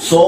100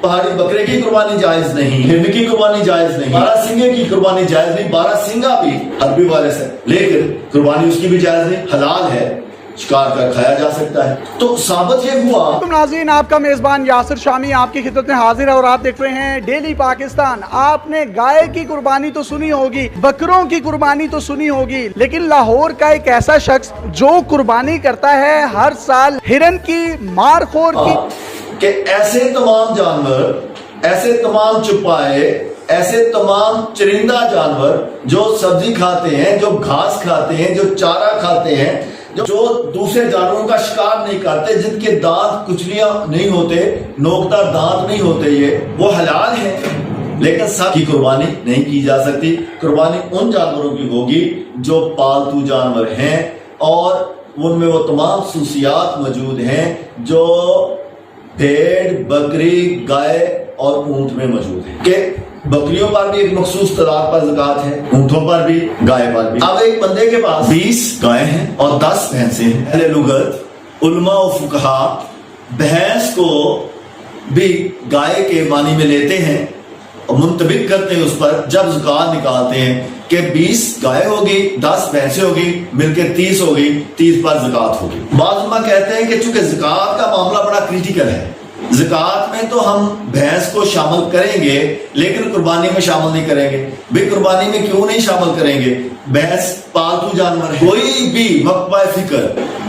پہاڑی بکرے کی قربانی جائز نہیں، ہرن کی قربانی جائز نہیں، بارہ سنگے کی قربانی جائز نہیں۔ بارہ سنگا بھی عربی وارث ہے، لیکن قربانی اس کی بھی جائز نہیں، حلال ہے، شکار کر کھایا جا سکتا ہے۔ تو ثابت یہ ہوا۔ ناظرین، آپ کا میزبان یاسر شامی آپ کی خدمت میں حاضر ہے اور آپ دیکھ رہے ہیں ڈیلی پاکستان۔ آپ نے گائے کی قربانی تو سنی ہوگی، بکروں کی قربانی تو سنی ہوگی، لیکن لاہور کا ایک ایسا شخص جو قربانی کرتا ہے ہر سال ہرن کی، مارخور کی، کہ ایسے تمام جانور، ایسے تمام چپائے، ایسے تمام چرندہ جانور جو سبزی کھاتے ہیں، جو گھاس کھاتے ہیں، جو چارہ کھاتے ہیں، جو دوسرے جانوروں کا شکار نہیں کرتے، جن کے دانت کچلیاں نہیں ہوتے، نوکدار دانت نہیں ہوتے، وہ حلال ہیں، لیکن سب کی قربانی نہیں کی جا سکتی۔ قربانی ان جانوروں کی ہوگی جو پالتو جانور ہیں اور ان میں وہ تمام خصوصیات موجود ہیں جو بھیڑ، بکری، گائے اور اونٹ میں موجود ہیں، کہ بکریوں پر بھی ایک مخصوص تعداد پر زکوٰۃ ہے، اونٹوں پر بھی، گائے پر بھی۔ اب ایک بندے کے پاس 20 گائے ہیں اور 10 بھینسیں ہیں۔ اہل لغت، علماء و فقہا بھینس کو بھی گائے کے معنی میں لیتے ہیں اور منطبق کرتے ہیں اس پر، جب زکوٰۃ نکالتے ہیں کہ 20 گائے ہوگی، 10 بھینسیں ہوگی، مل کے 30 ہوگی، 30 پر زکوٰۃ ہوگی۔ بعض علماء کہتے ہیں کہ چونکہ زکوٰۃ کا معاملہ بڑا کریٹیکل ہے، زکوٰۃ میں تو ہم بھینس کو شامل کریں گے لیکن قربانی میں شامل نہیں کریں گے۔ بھی قربانی میں کیوں نہیں شامل کریں گے؟ بھینس پالتو جانور ہے، کوئی بھی مکبہ فکر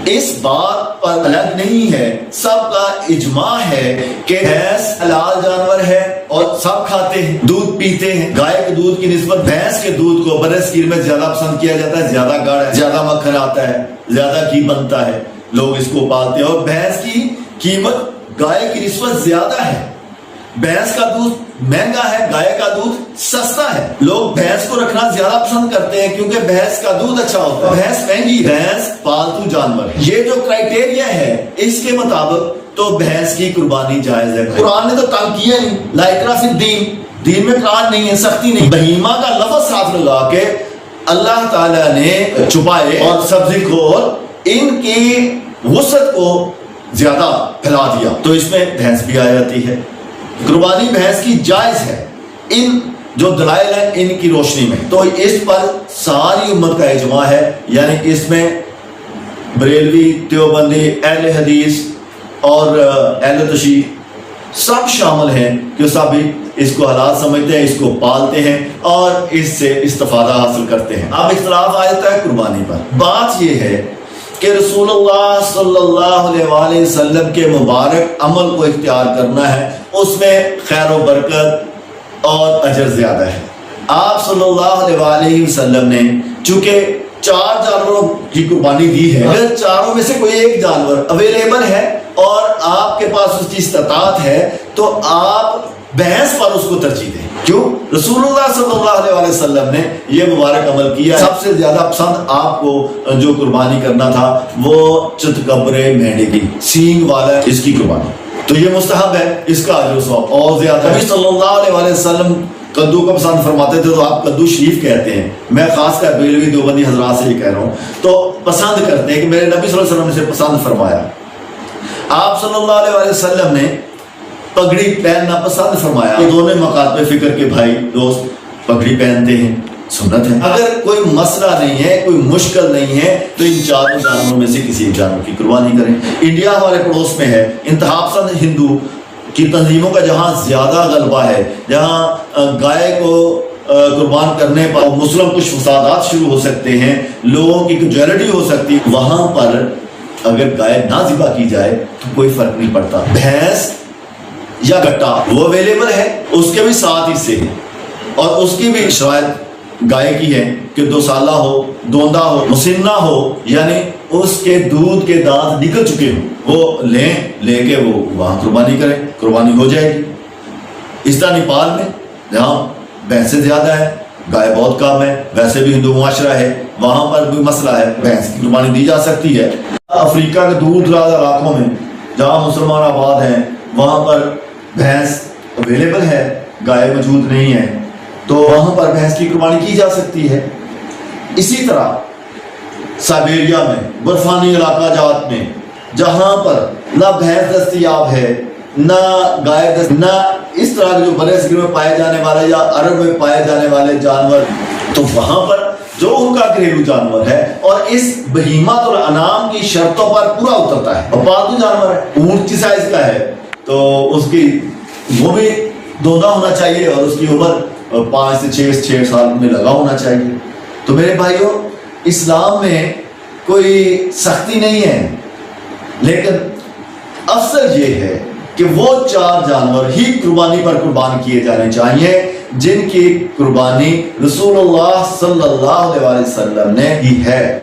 اس بات پر الگ نہیں ہے، سب کا اجماع ہے کہ بھینس حلال جانور ہے اور سب کھاتے ہیں، دودھ پیتے ہیں۔ گائے کے دودھ کی نسبت بھینس کے دودھ کو برصغیر میں زیادہ پسند کیا جاتا ہے، زیادہ گاڑھ ہے، زیادہ مکھن آتا ہے، زیادہ گھی بنتا ہے، لوگ اس کو پالتے ہیں، اور بھینس کی قیمت گائے کی نسبت زیادہ ہے۔ بھینس کا دودھ مہنگا ہے، گائے کا دودھ سستا ہے، لوگ بھینس کو رکھنا زیادہ پسند کرتے ہیں کیونکہ بھینس کا دودھ اچھا ہوتا ہے، بھینس مہنگی، بھینس پالتو جانور ہے۔ یہ جو کرائٹیریا ہے اس کے مطابق تو بھینس کی قربانی جائز ہے۔ قرآن نے تو تنگ کیا نہیں، لا اکراہ فی الدین، دین میں قرآن نہیں ہے، سختی نہیں۔ بہیمہ کا لفظ ساتھ لگا کے اللہ تعالیٰ نے چپائے اور سبزی خور ان کی وسعت کو زیادہ پھیلا دیا، تو اس میں بھینس بھی آ جاتی ہے۔ قربانی بھینس کی جائز ہے ان جو دلائل ہیں ان کی روشنی میں، تو اس پر ساری امت کا اجماع ہے، یعنی اس میں بریلوی، دیوبندی، اہل حدیث اور اہل تشیع سب شامل ہیں کہ سب اس کو حلال سمجھتے ہیں، اس کو پالتے ہیں اور اس سے استفادہ حاصل کرتے ہیں۔ اب اختلاف آ جاتا ہے قربانی پر۔ بات یہ ہے کہ رسول اللہ صلی اللہ علیہ وآلہ وسلم کے مبارک عمل کو اختیار کرنا ہے، اس میں خیر و برکت اور اجر زیادہ ہے۔ آپ صلی اللہ علیہ وآلہ وسلم نے چونکہ 4 جانوروں کی قربانی دی ہے، اگر چاروں میں سے کوئی ایک جانور اویلیبل ہے اور آپ کے پاس اس کی استطاعت ہے تو آپ بھینس پر اس کو ترجیح دیں۔ کیوں؟ رسول اللہ صلی اللہ علیہ وسلم نے یہ مبارک عمل کیا۔ سب سے زیادہ پسند آپ کو جو قربانی کرنا تھا وہ چتکبرے مینڈے کی، سینگ والا اس کی قربانی، تو یہ مستحب ہے، اس کا اجر و ثواب اور زیادہ ہے۔ نبی صلی اللہ علیہ وسلم کدو کو پسند فرماتے تھے، تو آپ کدو شریف کہتے ہیں، میں خاص کر بریلوی دیوبندی حضرات سے یہ کہہ رہا ہوں، تو پسند کرتے ہیں کہ میرے نبی صلی اللہ علیہ وسلم نے پسند فرمایا۔ آپ صلی اللہ علیہ وسلم نے پگڑی پہننا پسند فرمایا، یہ دونوں مقاصد پہ فکر کے بھائی دوست پگڑی پہنتے ہیں، سنت ہے۔ اگر کوئی مسئلہ نہیں ہے، کوئی مشکل نہیں ہے، تو ان 4 جانوروں میں سے کسی ایک جانور کی قربانی کریں۔ انڈیا ہمارے پڑوس میں ہے، انتہا پسند ہندو کی تنظیموں کا جہاں زیادہ غلبہ ہے، جہاں گائے کو قربان کرنے پر مسلم کچھ فسادات شروع ہو سکتے ہیں، لوگوں کی کجویلٹی ہو سکتی ہے، وہاں پر اگر گائے نہ ذبح کی جائے تو کوئی فرق نہیں پڑتا۔ بھینس یا گٹا وہ اویلیبل ہے، اس کے بھی 7 حصے ہیں اور اس کی بھی شرائط گائے کی ہے کہ 2 سالہ ہو، دوندا ہو، مسنہ ہو، یعنی اس کے دودھ کے دانت نکل چکے ہوں، وہ لے کے وہ وہاں قربانی کریں، قربانی ہو جائے گی۔ اس طرح نیپال میں جہاں بھینسیں زیادہ ہے، گائے بہت کم ہے، ویسے بھی ہندو معاشرہ ہے، وہاں پر بھی مسئلہ ہے، بھینس کی قربانی دی جا سکتی ہے۔ افریقہ کے دور دراز علاقوں میں جہاں مسلمان آباد ہیں وہاں پر بھینس اویلیبل ہے، گائے موجود نہیں ہے، تو وہاں پر بھینس کی قربانی کی جا سکتی ہے۔ اسی طرح سائبیریا میں، برفانی علاقہ جات میں جہاں پر نہ بھینس دستیاب ہے نہ گائے نہ اس طرح کے جو برے صغیر میں پائے جانے والے یا عرب میں پائے جانے والے جانور، تو وہاں پر جو ان کا گھریلو جانور ہے اور اس بہیمات الانعام کی شرطوں پر پورا اترتا ہے، اور پالتو جانور ہے، اونٹ کی سائز کا ہے تو اس کی وہ بھی دودھا ہونا چاہیے اور اس کی عمر 5 سے 6 سال میں لگا ہونا چاہیے۔ تو میرے بھائیوں، اسلام میں کوئی سختی نہیں ہے، لیکن افضل یہ ہے کہ وہ 4 جانور ہی قربانی پر قربان کیے جانے چاہیے جن کی قربانی رسول اللہ صلی اللہ علیہ وسلم نے کی ہے۔